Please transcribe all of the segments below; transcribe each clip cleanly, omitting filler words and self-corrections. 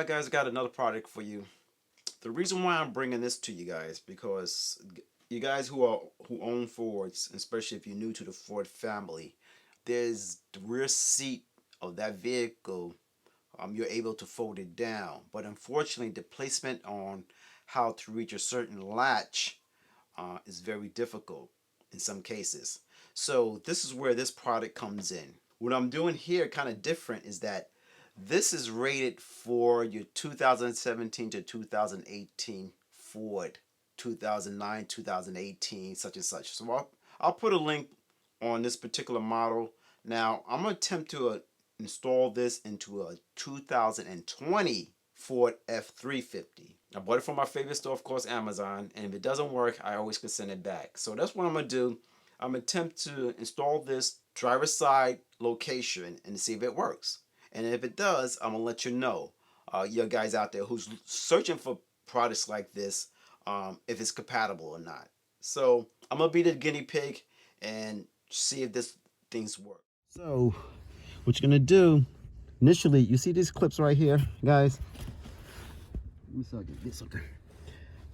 guys, got another product for you. The reason why I'm bringing this to you guys, because you guys who own Fords, especially if you're new to the Ford family, there's the rear seat of that vehicle. You're able to fold it down, but unfortunately, the placement on how to reach a certain latch is very difficult in some cases. So this is where this product comes in. What I'm doing here, kind of different, is that this is rated for your 2017 to 2018 Ford, 2009, 2018, such and such. So I'll put a link on this particular model. Now, I'm going to attempt to install this into a 2020 Ford F-350. I bought it from my favorite store, of course, Amazon, and if it doesn't work, I always can send it back. So that's what I'm going to do. I'm going to attempt to install this driver's side location and see if it works. And if it does, I'm going to let you know, you guys out there who's searching for products like this, if it's compatible or not. So I'm going to be the guinea pig and see if this thing's work. So what you're going to do, initially, you see these clips right here, guys? Let me see if I can get something.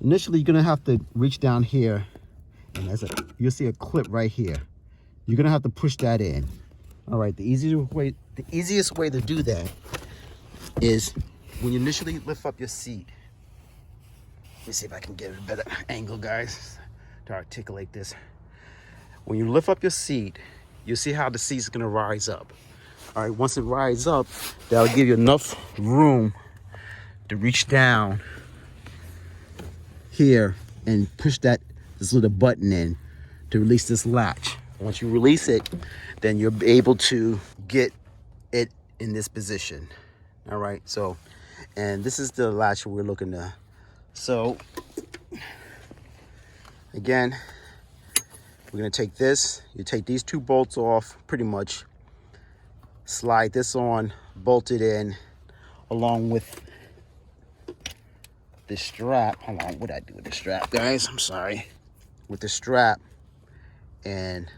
Initially, you're going to have to reach down here, and you'll see a clip right here. You're going to have to push that in. All right, the easiest way to do that is when you initially lift up your seat. Let me see if I can get a better angle, guys, to articulate this. When you lift up your seat, you'll see how the seat's going to rise up. All right, once it rises up, that'll give you enough room to reach down here and push this little button in to release this latch. Once you release it, then you're able to get it in this position. All right, so, and this is the latch we're looking to. So again, we're gonna take this, you take these two bolts off, pretty much slide this on, bolt it in along with this strap. Hold on, what did I do with the strap, guys? I'm sorry. With the strap, and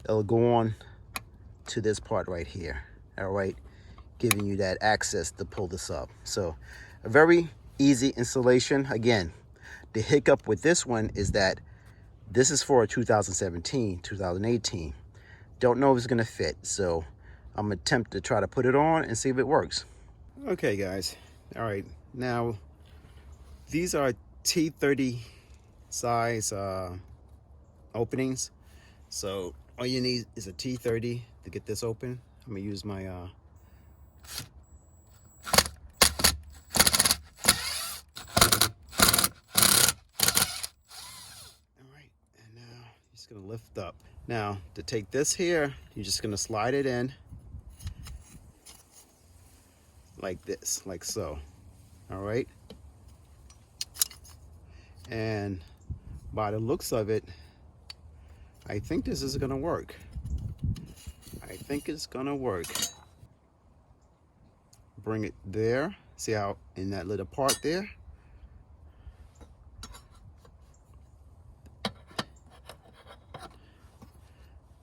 it'll go on to this part right here. All right, giving you that access to pull this up. So a very easy installation. Again, the hiccup with this one is that this is for a 2017, 2018. Don't know if it's gonna fit, so I'm gonna attempt to try to put it on and see if it works. Okay, guys. All right, now these are T30 size openings. So all you need is a T30 to get this open. I'm gonna use my all right, and now just gonna lift up. Now to take this here, you're just gonna slide it in like this, like so. All right, and by the looks of it, I think this is gonna work. I think it's gonna work. Bring it there. See how in that little part there?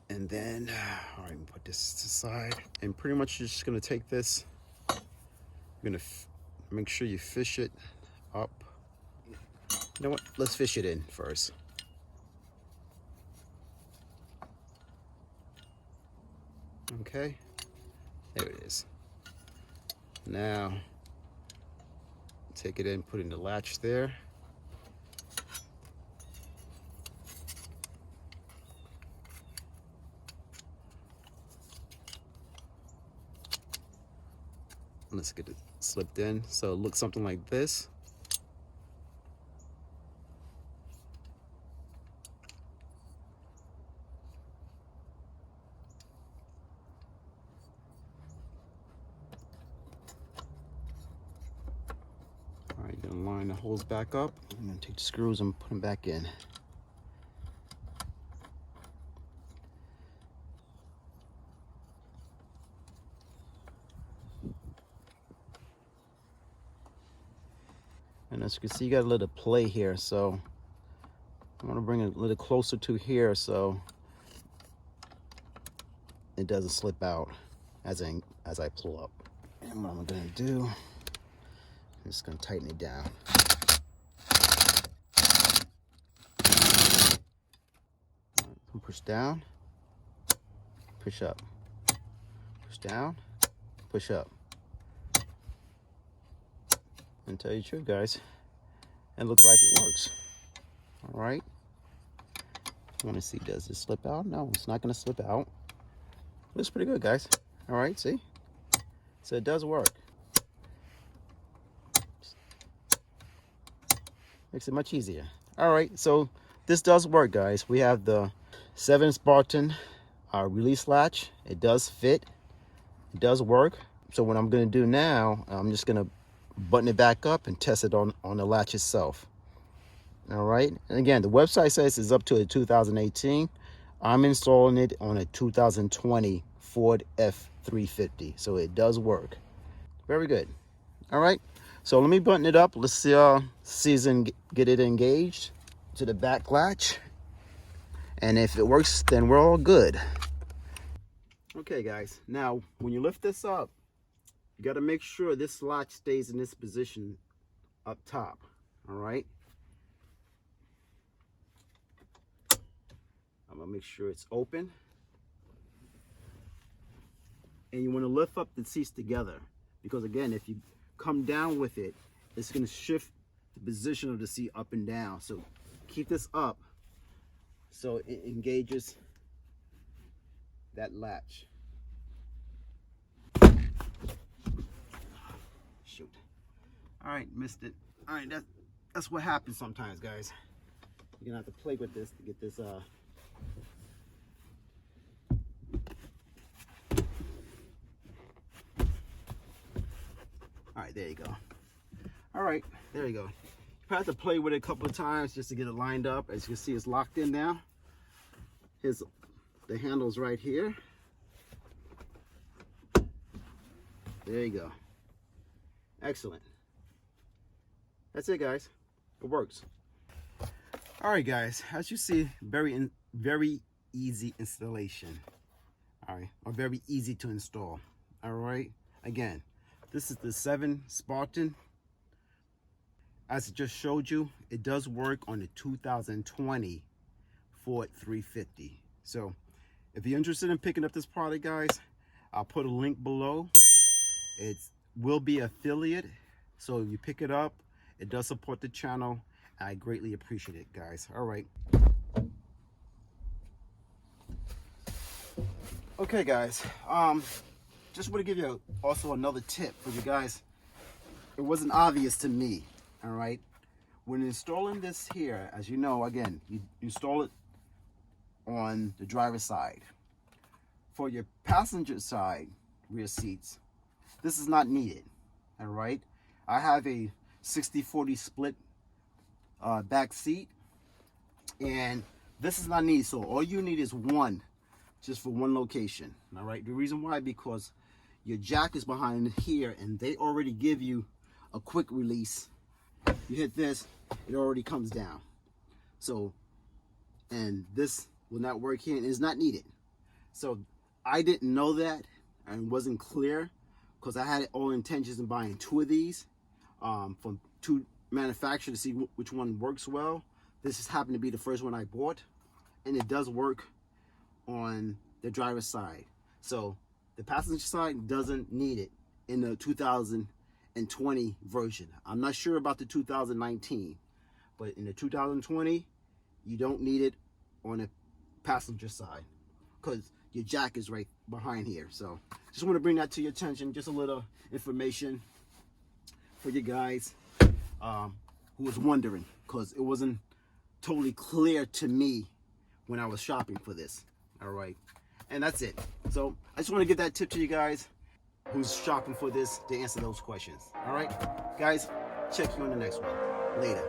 And then, all right, put this to the side. And pretty much you're just gonna take this. You're gonna make sure you fish it up. You know what? Let's fish it in first. Okay, there it is. Now, take it in, put in the latch there. Let's get it slipped in. So it looks something like this. All right, you're gonna line the holes back up. I'm gonna take the screws and put them back in. And as you can see, you got a little play here, so I'm gonna bring it a little closer to here so it doesn't slip out as I pull up. And what I'm gonna do, I'm just gonna tighten it down. Push down, push up, push down, push up. And tell you the truth, guys, it looks like it works. All right. I want to see, does this slip out? No, it's not going to slip out. Looks pretty good, guys. All right, see? So it does work. Makes it much easier. All right, so this does work, guys. We have the Seven Spartan release latch. It does fit. It does work. So what I'm going to do now, I'm just going to button it back up and test it on the latch itself. All right, and again, the website says it's up to a 2018. I'm installing it on a 2020 Ford F-350, so it does work. Very good. All right, so let me button it up. Let's see, get it engaged to the back latch, and if it works, then we're all good. Okay, guys, now when you lift this up, you got to make sure this latch stays in this position up top. All right. I'm gonna make sure it's open. And you want to lift up the seats together, because again, if you come down with it, it's gonna shift the position of the seat up and down. So keep this up so it engages that latch. Shoot. All right, missed it. All right, that's what happens sometimes, guys. You're gonna have to play with this to get this all right, there you go. All right, there you go. You have to play with it a couple of times just to get it lined up. As you can see, it's locked in now. Here's the handles right here. There you go. Excellent. That's it, guys. It works. All right, guys. As you see, very easy installation. All right, or very easy to install. All right. Again, this is the Seven Spartan. As I just showed you, it does work on the 2020 Ford 350. So if you're interested in picking up this product, guys, I'll put a link below. It will be affiliate. So if you pick it up, it does support the channel. I greatly appreciate it, guys. All right. Okay, guys. Just want to give you also another tip for you guys. It wasn't obvious to me. All right. When installing this here, as you know, again, you install it on the driver's side. For your passenger side rear seats, this is not needed. All right. I have a 60-40 split back seat, and this is not needed. So all you need is one, just for one location. All right. The reason why, because your jack is behind here, and they already give you a quick release. You hit this, it already comes down. So, and this will not work here and is not needed. So I didn't know that and wasn't clear, because I had all intentions of buying two of these from two manufacturers to see which one works well. This just happened to be the first one I bought, and it does work on the driver's side. So the passenger side doesn't need it in the 2020 version. I'm not sure about the 2019, but in the 2020, you don't need it on the passenger side because your jack is right behind here. So just want to bring that to your attention. Just a little information for you guys who was wondering, because it wasn't totally clear to me when I was shopping for this. All right, and that's it. So I just want to give that tip to you guys who's shopping for this to answer those questions. All right, guys, check you on the next one. Later.